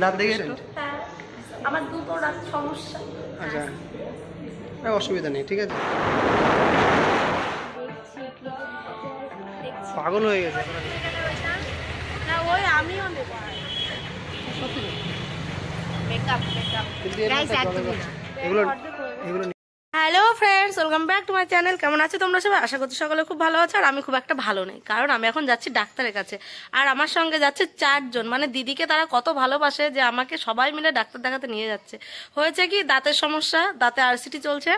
দাঁত দেখে একটু। হ্যাঁ, আমার দুটো দাঁত সমস্যা। আচ্ছা, অসুবিধা নেই, ঠিক আছে। পাগল হয়ে গেছে। না ওই আমিও নেব। মেকআপ গাইস একদমই না। এগুলো এগুলো hello friends, welcome back to my channel. কেমন আছো তোমরা সবাই? আশা করছি সকলে খুব ভালো আছো। আর আমি খুব একটা ভালো নেই, কারণ আমি এখন যাচ্ছি ডাক্তারের কাছে। আর আমার সঙ্গে যাচ্ছে 4 জন, মানে দিদিকে তারা কত ভালোবাসে যে আমাকে সবাই মিলে ডাক্তার দেখাতে নিয়ে যাচ্ছে। হয়েছে কি, দাঁতের সমস্যা, দাঁতে আরসিটি চলছে,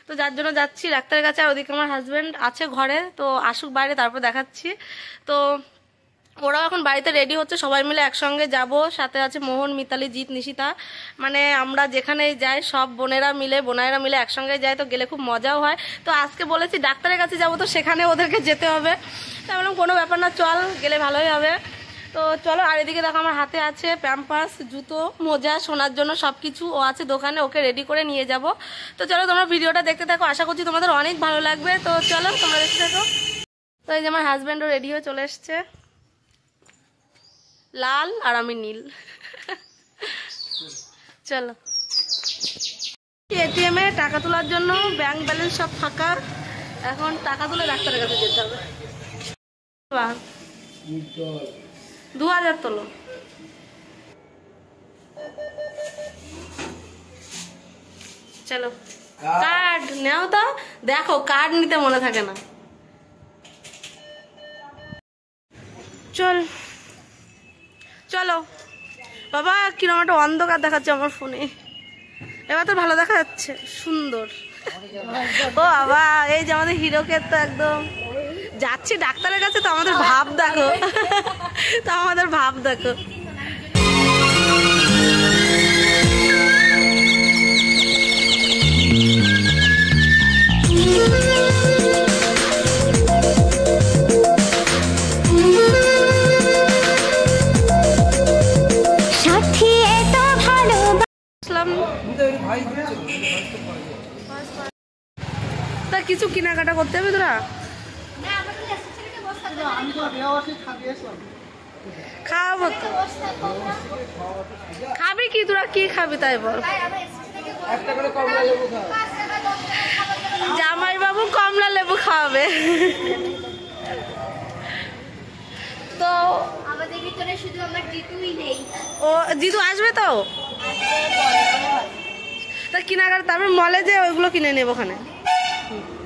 তো যার জন্য যাচ্ছি ডাক্তারের কাছে। আর ওদিকে আমার হাজব্যান্ড আছে ঘরে, তো আসুক বাইরে, তারপর দেখাচ্ছি। তো ওরাও এখন বাড়িতে রেডি হচ্ছে, সবাই মিলে একসঙ্গে যাব। সাথে আছে মোহন, মিতালি, জিৎ, নিশিতা, মানে আমরা যেখানেই যাই সব বোনেরা মিলে একসঙ্গে যাই, তো গেলে খুব মজাও হয়। তো আজকে বলেছি ডাক্তারের কাছে যাব, তো সেখানে ওদেরকে যেতে হবে। তো বললাম কোনো ব্যাপার না, চল, গেলে ভালোই হবে। তো চলো। আর এদিকে দেখো আমার হাতে আছে প্যাম্পাস, জুতো, মোজা, শোনার জন্য সব কিছু ও আছে দোকানে, ওকে রেডি করে নিয়ে যাব। তো চলো তোমরা ভিডিওটা দেখতে থাকো, আশা করছি তোমাদের অনেক ভালো লাগবে। তো চলো তোমরা দেখতে থাকো। তো এই যে আমার হাজব্যান্ডও রেডি হয়ে চলে এসছে, লাল আর আমি নীল। চলো। এটিএম এ টাকা তোলার জন্য, ব্যাংক ব্যালেন্স সব ফাঁকা, এখন টাকা তুলে ডাক্তারের কাছে যেতে হবে। 2000 তোলো। চলো, কার্ড নেও তো। দেখো কার্ড নিতে মনে থাকে না। চলো বাবা, কিরকম একটা অন্ধকার দেখাচ্ছে আমার ফোনে। এবার তো ভালো দেখা যাচ্ছে, সুন্দর। ও বাবা, এই যে আমাদের হিরোকে তো একদম যাচ্ছি ডাক্তারের কাছে, তো আমাদের ভাব দেখো। তো আমাদের ভাব দেখো। তা কিছু কেনাকাটা করতে হবে তোরা? খাওয়াবো তো। খাবি কি তোরা? কি খাবি তাই বল। জামাই বাবু কমলা লেবু খাওয়াবে। তো আমাদের ভিতরে শুধু আমার জিতুই নেই। ও জিতু আসবে তো? তা কেনাকাটা, তারপর মলে যে ওইগুলো কিনে নেবো ওখানে।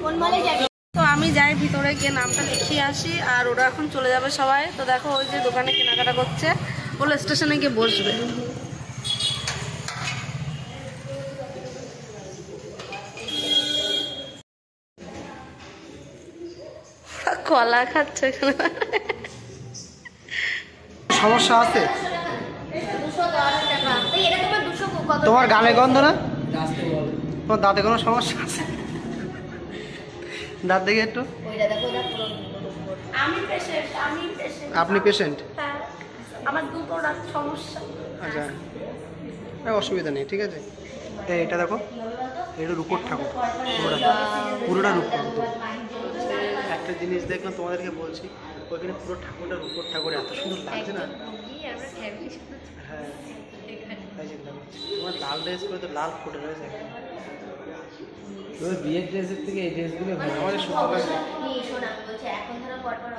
কোন মলে যাবে? তো আমি যাই ভিতরে গিয়ে নামটা লিখিয়ে আসি, আর ওরা এখন চলে যাবে সবাই। তো দেখো ওই যে দোকানে কেনাকাটা করছে, বলে স্টেশনে গিয়ে বসবে। কলা খাচ্ছে এখানে। সমস্যা আছে? 210 টাকা। এই এটা তোমার 200 কত? তোমার গানে গন্ধ না? তোমার দাঁতে কোনো সমস্যা আছে? দাঁত দেখে একটু। ওইটা দেখো, ওটা পুরো। আমি পেশেন্ট। আপনি পেশেন্ট? হ্যাঁ, আমার দুটো দাঁত সমস্যা। আচ্ছা, অসুবিধা নেই, ঠিক আছে। এটা দেখো, এটা রূপোর ঠাকুর, পুরোটা রূপ ঠাকুর। একটা জিনিস দেখলাম, তোমাদেরকে বলছি, ওইখানে পুরো ঠাকুরটা রূপোর ঠাকুর, এত সুন্দর লাগছে না? হ্যাঁ, তাই চিন্তা করছি। তোমার লাল ড্রেস করে তো লাল ফুটে রয়েছে। বিয়ের ড্রেসের থেকে এই ড্রেসগুলো আমাদের সুন্দর লাগে। শোনা বলছে এখন ধরো পরপর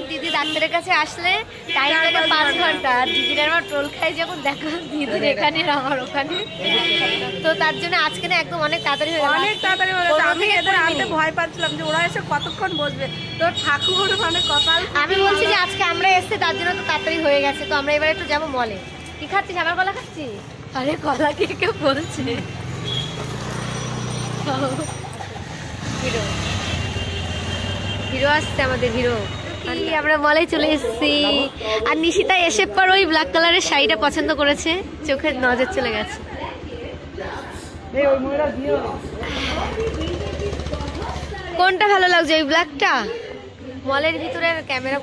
দিদি ডাক্তারের কাছে আসলে টাইম লাগে 5 ঘন্টা। আর দিদির আমার ট্রোল খাই যখন দেখো দিদির এখানে আমার ওখানে, তো তার জন্য আজকে না একদম অনেক তাড়াতাড়ি হয়ে গেল। অনেক তাড়াতাড়ি হয়ে গেছে। আমি এদের আনতে ভয় পাচ্ছিলাম যে ওরা এসে কতক্ষণ বসবে। তো ঠাকুর মানে কপাল। আমি বলছি যে আজকে আমরা এসেছি তার জন্য তো তাড়াতাড়ি হয়ে গেছে। তো আমরা এবার একটু যাবো মলে। কি খাচ্ছিস? আমার কলা খাচ্ছি? আরে কলা কে কেউ বলছে? হিরো হিরো আসছে, আমাদের হিরো। আমরা মলে চলে এসেছি। আর নিশিতা এসে পর ওই ব্ল্যাক কালারের শাড়িটা পছন্দ করেছে, চোখের নজর চলে গেছে। কোনটা ভালো লাগছে? ওই ব্ল্যাকটা? মলের ভিতরে ক্যামেরা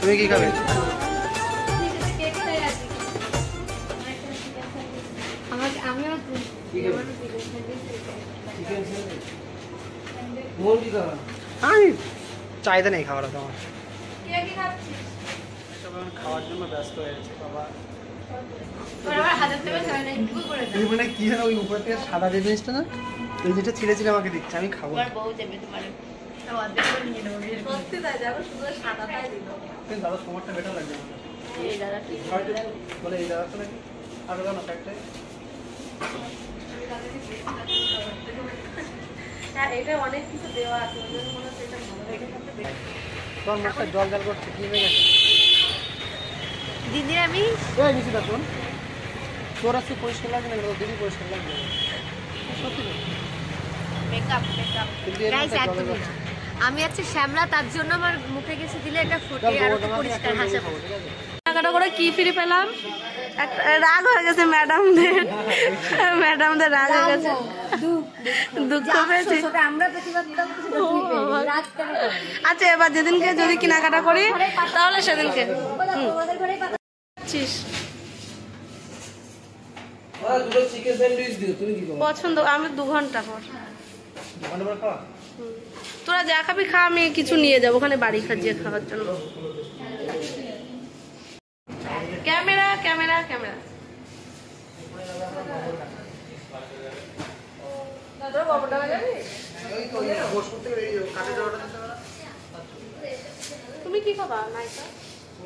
তুমি কি খাবে? আমি চাহিদা নেই খাওয়ার তোমার। খাওয়ার জন্য ব্যস্ত হয়ে গেছে বাবা। মানে কি যেন ওই উপর থেকে সাদা যে জিনিসটা না, ওই জিনিসটা ছিঁড়ে ছিঁড়ে আমাকে দিচ্ছে, আমি খাবো। দাদা তোমারটা বেটার লাগছে বলে এই দাদাটা নাকি আরো জানো একটাই। অনেক কিছু দেওয়া আছে, তোমার মুখটা জল জল করছে, কি হয়ে গেছে? দিদি আমি নিচে দেখুন তোর আজকে পরিষ্কার লাগবে না, দিদি পরিষ্কার লাগবে সত্যি। আমি আছি শ্যামলা, তার জন্য আমার মুখে গেছে দিলে এটা ফুটে আর পরিষ্কার হাসা। টাকাটা করে কি ফ্রি পেলাম? রাগ হয়ে গেছে ম্যাডামদের, ম্যাডামদের রাগ হয়ে গেছে, দুঃখ পেয়েছি। আচ্ছা এবার যেদিনকে যদি কেনাকাটা করি তাহলে সেদিনকে পছন্দ। আমি 2 ঘন্টা পর। তোরা যা খাবি খা, আমি কিছু নিয়ে যাবো ওখানে বাড়ি খাজিয়ে খাওয়ার জন্য। Camera camera camera. তুমি কি খাবা?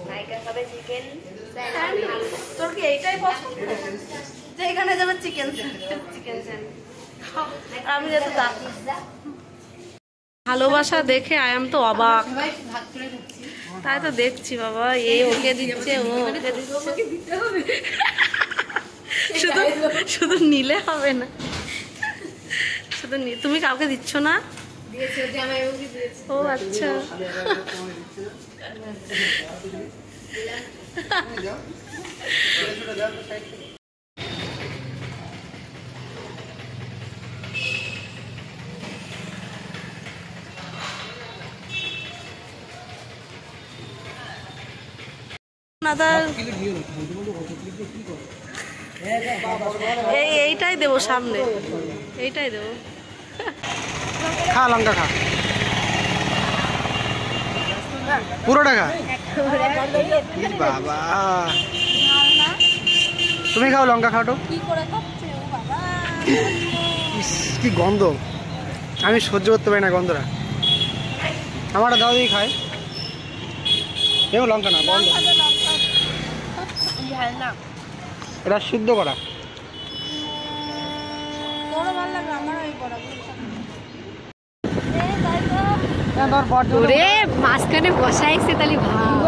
নাইকা খাবে চিকেন স্যান্ডউইচ। তোর কি এইটাই পছন্দ যে এখানে যাবে চিকেন চিকেন স্যান্ডউইচ? আমি যেতে ভালোবাসা দেখে আয়াম তো অবাক। তাই তো দেখছি বাবা, এ ওকে দিচ্ছে, ও ওকে দিচ্ছে। শুধু শুধু নিলে হবে না, শুধু তুমি কাউকে দিচ্ছ না? ও আচ্ছা। এইটাই দেবো সামনে, এইটাই দেবো। খা লঙ্কা খা, পুরোটা খা। বাবা তুমি খাও, লঙ্কা খাও। কি গন্ধ, আমি সহ্য করতে পারি না গন্ধটা। আমারটা দাও দিয়ে খায়। এও লঙ্কা না, বন্ধ। এটা সিদ্ধ করা। ওরে মাঝখানে বসাইছে তাহলে ভাব।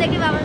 দেখি বাবা,